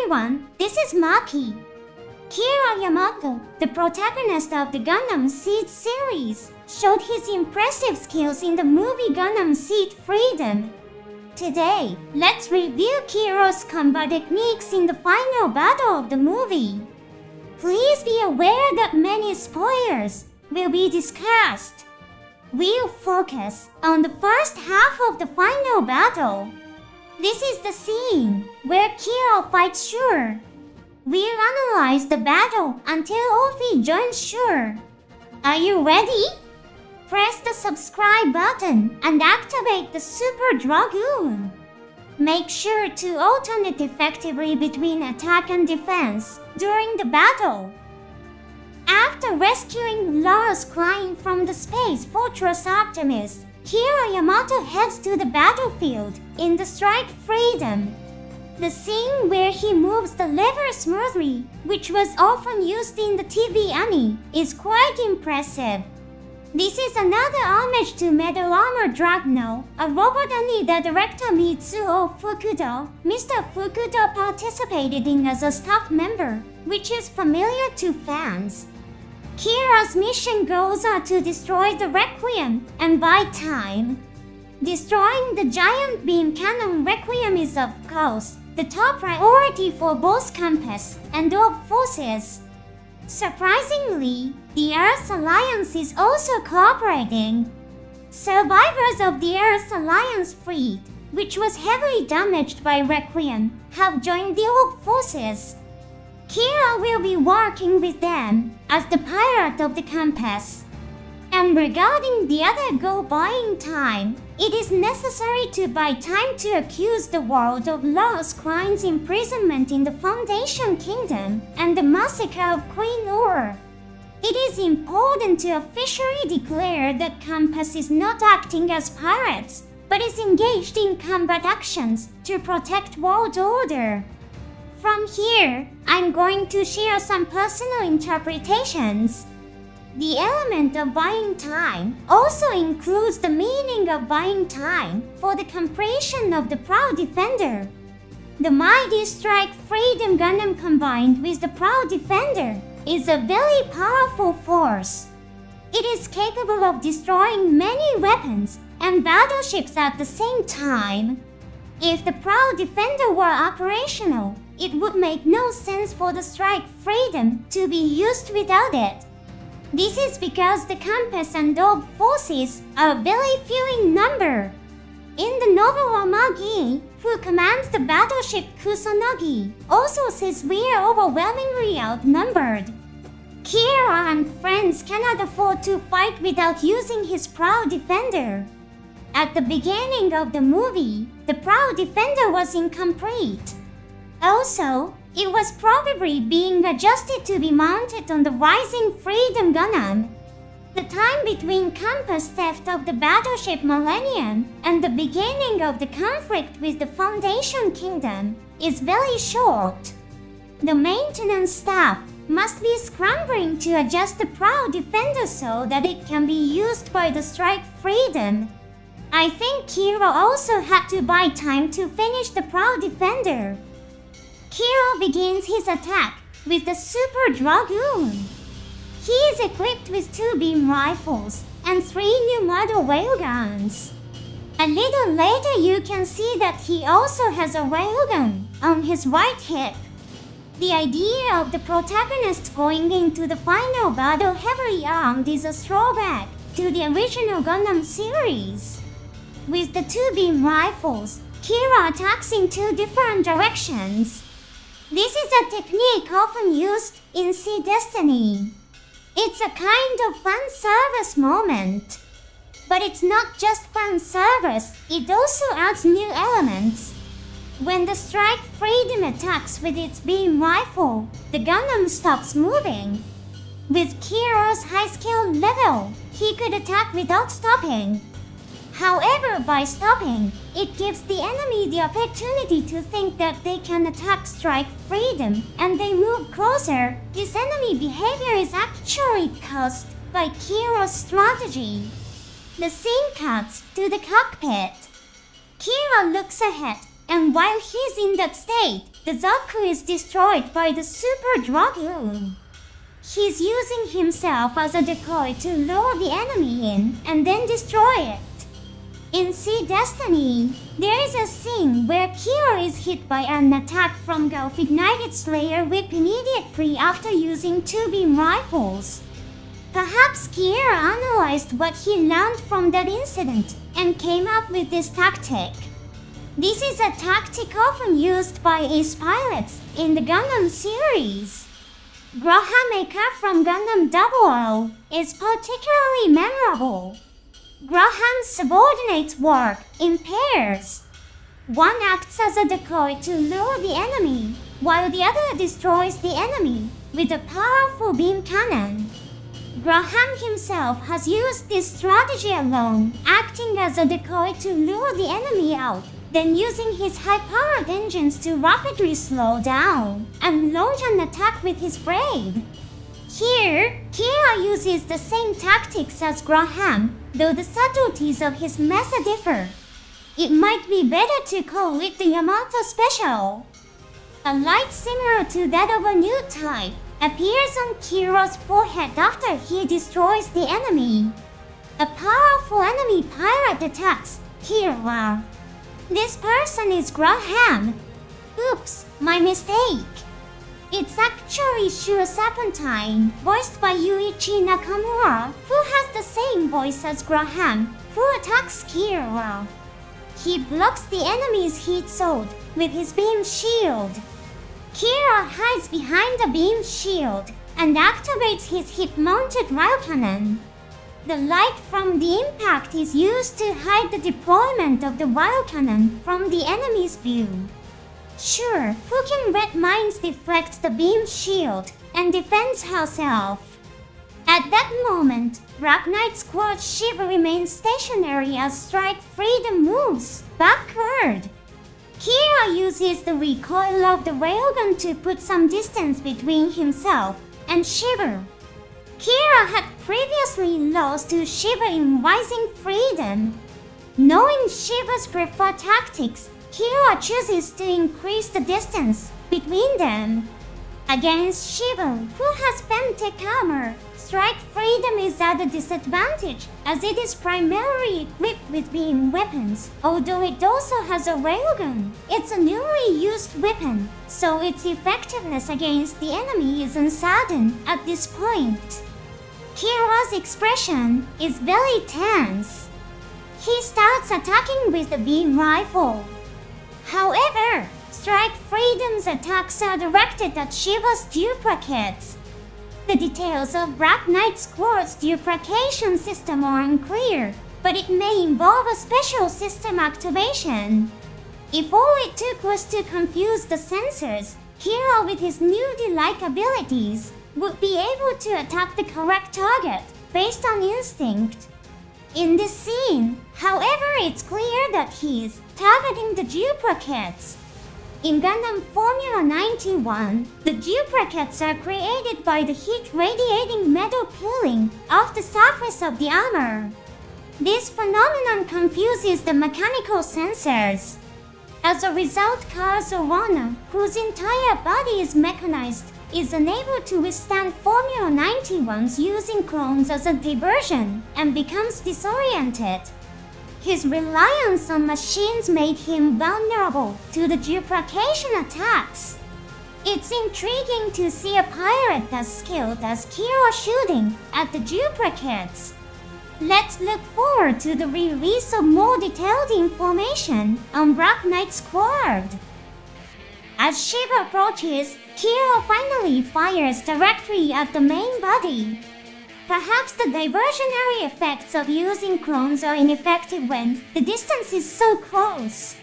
everyone, this is Maki. Kira Yamato, the protagonist of the Gundam Seed series, showed his impressive skills in the movie Gundam Seed Freedom. Today, let's review Kira's combat techniques in the final battle of the movie. Please be aware that many spoilers will be discussed. We'll focus on the first half of the final battle. This is the scene where Kira fights Shura. We'll analyze the battle until Ophi joins Shura. Are you ready? Press the subscribe button and activate the Super Dragoon. Make sure to alternate effectively between attack and defense during the battle. After rescuing Lars Klein from the space fortress Optimus, Kira Yamato heads to the battlefield in the Strike Freedom. The scene where he moves the lever smoothly, which was often used in the TV anime, is quite impressive. This is another homage to Metal Armor Dragno, a robot anime that director Mitsuo Fukuda, Mr. Fukuda participated in as a staff member, which is familiar to fans. Kira's mission goals are to destroy the Requiem and buy time. Destroying the giant beam cannon Requiem is, of course, the top priority for both Compass and Orb forces. Surprisingly, the Earth Alliance is also cooperating. Survivors of the Earth Alliance fleet, which was heavily damaged by Requiem, have joined the Orb forces. Kira will be working with them as the pirate of the Compass. And regarding the other goal, buying time, it is necessary to buy time to accuse the world of Lars Klein's imprisonment in the Foundation Kingdom and the massacre of Queen Ur. It is important to officially declare that Compass is not acting as pirates, but is engaged in combat actions to protect world order. From here, I'm going to share some personal interpretations. The element of buying time also includes the meaning of buying time for the completion of the Proud Defender. The Mighty Strike Freedom Gundam combined with the Proud Defender is a very powerful force. It is capable of destroying many weapons and battleships at the same time. If the Proud Defender were operational, it would make no sense for the Strike Freedom to be used without it. This is because the Compass and Orb forces are very few in number. In the novel, Maki, who commands the battleship Kusanagi, also says we are overwhelmingly outnumbered. Kira and friends cannot afford to fight without using his Proud Defender. At the beginning of the movie, the Proud Defender was incomplete. Also, it was probably being adjusted to be mounted on the Rising Freedom Gundam. The time between Compass theft of the battleship Millennium and the beginning of the conflict with the Foundation Kingdom is very short. The maintenance staff must be scrambling to adjust the Proud Defender so that it can be used by the Strike Freedom. I think Kira also had to buy time to finish the Proud Defender. Kira begins his attack with the Super Dragoon. He is equipped with 2 beam rifles and 3 new model railguns. A little later you can see that he also has a railgun on his right hip. The idea of the protagonist going into the final battle heavily armed is a throwback to the original Gundam series. With the 2 beam rifles, Kira attacks in 2 different directions. This is a technique often used in Sea Destiny. It's a kind of fan service moment. But it's not just fan service, it also adds new elements. When the Strike Freedom attacks with its beam rifle, the Gundam stops moving. With Kira's high skill level, he could attack without stopping. However, by stopping, it gives the enemy the opportunity to think that they can attack Strike Freedom and they move closer. This enemy behavior is actually caused by Kira's strategy. The scene cuts to the cockpit. Kira looks ahead and while he's in that state, the Zaku is destroyed by the Super Dragoon. He's using himself as a decoy to lure the enemy in and then destroy it. In Sea Destiny, there is a scene where Kira is hit by an attack from Gulf Ignited Slayer Whip immediately after using 2 beam rifles. Perhaps Kira analyzed what he learned from that incident and came up with this tactic. This is a tactic often used by ace pilots in the Gundam series. Graham Mecha from Gundam 00 is particularly memorable. Graham's subordinates work in pairs. One acts as a decoy to lure the enemy, while the other destroys the enemy with a powerful beam cannon. Graham himself has used this strategy alone, acting as a decoy to lure the enemy out, then using his high-powered engines to rapidly slow down and launch an attack with his braid. Here, Kira uses the same tactics as Graham, though the subtleties of his method differ. It might be better to call it the Yamato Special. A light similar to that of a new type appears on Kira's forehead after he destroys the enemy. A powerful enemy pirate attacks Kira. This person is Graham. Oops, my mistake. It's actually Shura Serpentine, voiced by Yuichi Nakamura, who has the same voice as Graham, who attacks Kira. He blocks the enemy's heat sword with his beam shield. Kira hides behind the beam shield and activates his hip-mounted rail cannon. The light from the impact is used to hide the deployment of the rail cannon from the enemy's view. Sure, Fukin Red Mines deflects the beam shield and defends herself. At that moment, Black Knight Squad Shiva remains stationary as Strike Freedom moves backward. Kira uses the recoil of the railgun to put some distance between himself and Shiva. Kira had previously lost to Shiva in Rising Freedom. Knowing Shiva's preferred tactics, Kira chooses to increase the distance between them. Against Shiva, who has Femtech armor, Strike Freedom is at a disadvantage as it is primarily equipped with beam weapons, although it also has a railgun. It's a newly used weapon, so its effectiveness against the enemy is uncertain at this point. Kira's expression is very tense. He starts attacking with the beam rifle. However, Strike Freedom's attacks are directed at Shiva's duplicates. The details of Black Knight Squad's duplication system are unclear, but it may involve a special system activation. If all it took was to confuse the sensors, Kira with his newbie-like abilities would be able to attack the correct target based on instinct. In this scene, however, it's clear that he's targeting the duplicates. In Gundam Formula 91, the duplicates are created by the heat radiating metal peeling off the surface of the armor. This phenomenon confuses the mechanical sensors. As a result, Karazorana, whose entire body is mechanized, is unable to withstand Formula 91's using clones as a diversion and becomes disoriented. His reliance on machines made him vulnerable to the duplication attacks. It's intriguing to see a pirate as skilled as Kira shooting at the duplicates. Let's look forward to the release of more detailed information on Black Knight Squad. As Shiva approaches, Kira finally fires directly at the main body. Perhaps the diversionary effects of using clones are ineffective when the distance is so close.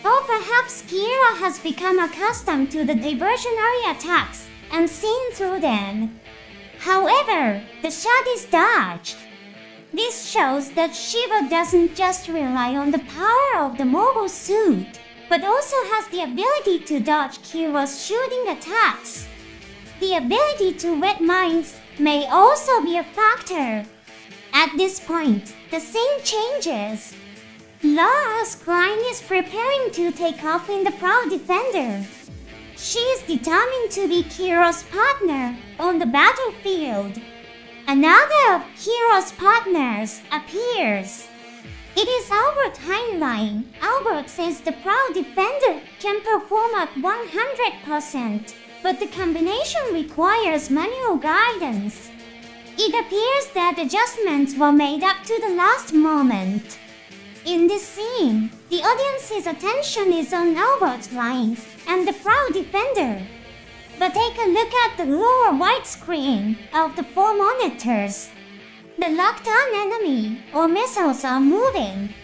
Or perhaps Kira has become accustomed to the diversionary attacks and seen through them. However, the shot is dodged. This shows that Shiva doesn't just rely on the power of the mobile suit, but also has the ability to dodge Kira's shooting attacks. The ability to red mines may also be a factor. At this point, the scene changes. Laura's Klein is preparing to take off in the Proud Defender. She is determined to be Kira's partner on the battlefield. Another of Kira's partners appears. It is Albert Heinlein. Albert says the Proud Defender can perform at 100%, but the combination requires manual guidance. It appears that adjustments were made up to the last moment. In this scene, the audience's attention is on Albert's lines and the Proud Defender. But take a look at the lower white screen of the 4 monitors. The locked-on enemy or missiles are moving.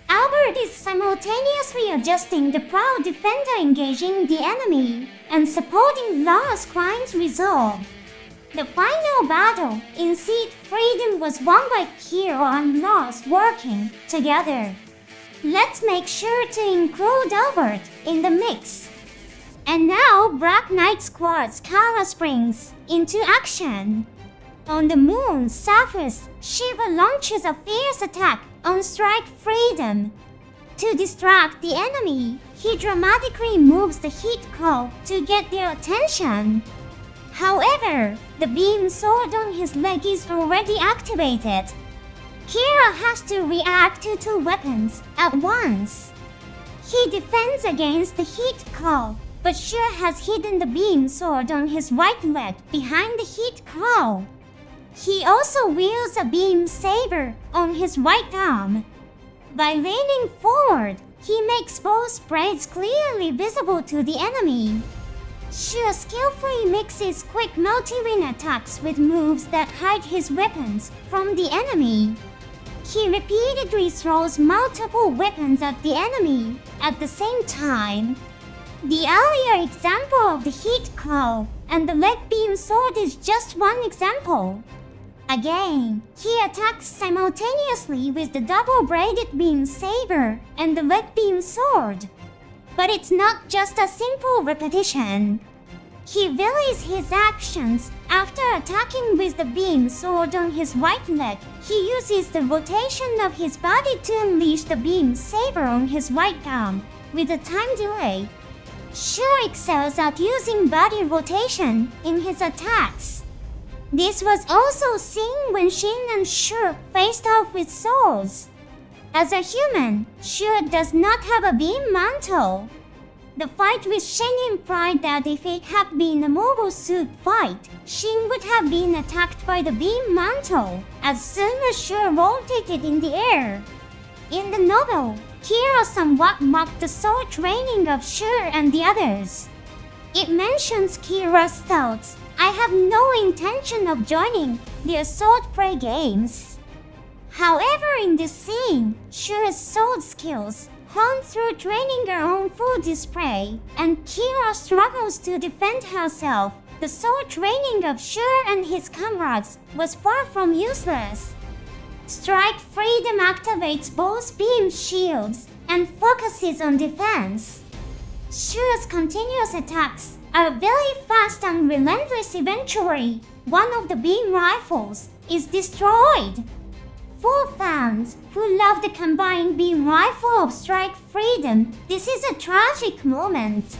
Albert is simultaneously adjusting the Proud Defender engaging the enemy and supporting Lars Klein's resolve. The final battle in Seed Freedom was won by Kira and Lars working together. Let's make sure to include Albert in the mix. And now Black Knight Squad's Kara springs into action. On the moon's surface, Shiva launches a fierce attack on Strike Freedom. To distract the enemy, he dramatically moves the heat core to get their attention. However, the beam sword on his leg is already activated. Kira has to react to 2 weapons at once. He defends against the heat core, but Shura has hidden the beam sword on his right leg behind the heat core. He also wields a beam saber on his right arm. By leaning forward, he makes both blades clearly visible to the enemy. Shura skillfully mixes quick multi-win attacks with moves that hide his weapons from the enemy. He repeatedly throws multiple weapons at the enemy at the same time. The earlier example of the heat claw and the leg beam sword is just one example. Again, he attacks simultaneously with the double-bladed beam saber and the leg beam sword. But it's not just a simple repetition. He varies his actions. After attacking with the beam sword on his right leg, he uses the rotation of his body to unleash the beam saber on his right arm with a time delay. Shura excels at using body rotation in his attacks. This was also seen when Shin and Shura faced off with swords. As a human, Shura does not have a beam mantle. The fight with Shin implied that if it had been a mobile suit fight, Shin would have been attacked by the beam mantle as soon as Shura rotated in the air. In the novel, Kira somewhat mocked the sword training of Shura and the others. It mentions Kira's thoughts, "I have no intention of joining their sword play games." However, in this scene, Shura's sword skills honed through training are on full display, and Kira struggles to defend herself. The sword training of Shura and his comrades was far from useless. Strike Freedom activates both beam shields and focuses on defense. Shura's continuous attacks are very fast and relentless. Eventually, one of the beam rifles is destroyed. For fans who love the combined beam rifle of Strike Freedom, this is a tragic moment.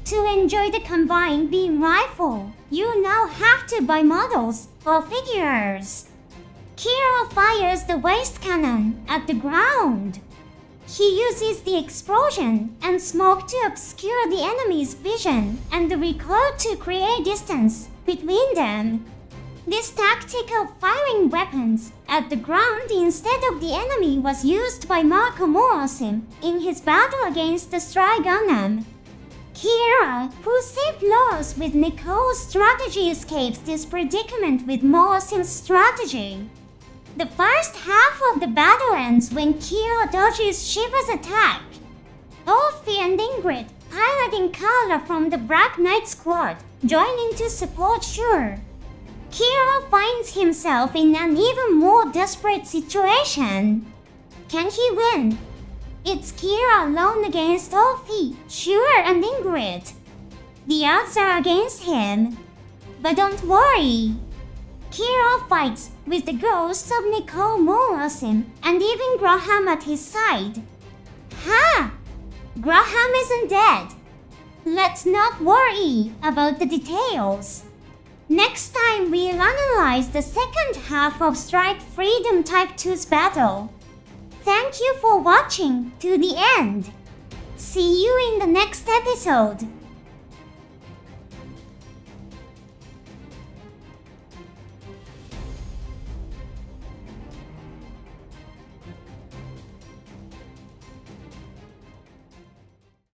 To enjoy the combined beam rifle, you now have to buy models or figures. Kira fires the waist cannon at the ground. He uses the explosion and smoke to obscure the enemy's vision and the recoil to create distance between them. This tactic of firing weapons at the ground instead of the enemy was used by Marco Moasim in his battle against the Stray Gundam. Kira, who saved Lois with Nicole's strategy, escapes this predicament with Moasim's strategy. The first half of the battle ends when Kira dodges Shiva's attack. Orphe and Ingrid, piloting Kara from the Black Knight Squad, join in to support Shura. Kira finds himself in an even more desperate situation. Can he win? It's Kira alone against Orphe, Shura and Ingrid. The odds are against him. But don't worry. Kira fights with the ghosts of Nicole Molasin and even Graham at his side. Ha! Graham isn't dead. Let's not worry about the details. Next time we'll analyze the second half of Strike Freedom Type 2's battle. Thank you for watching to the end. See you in the next episode.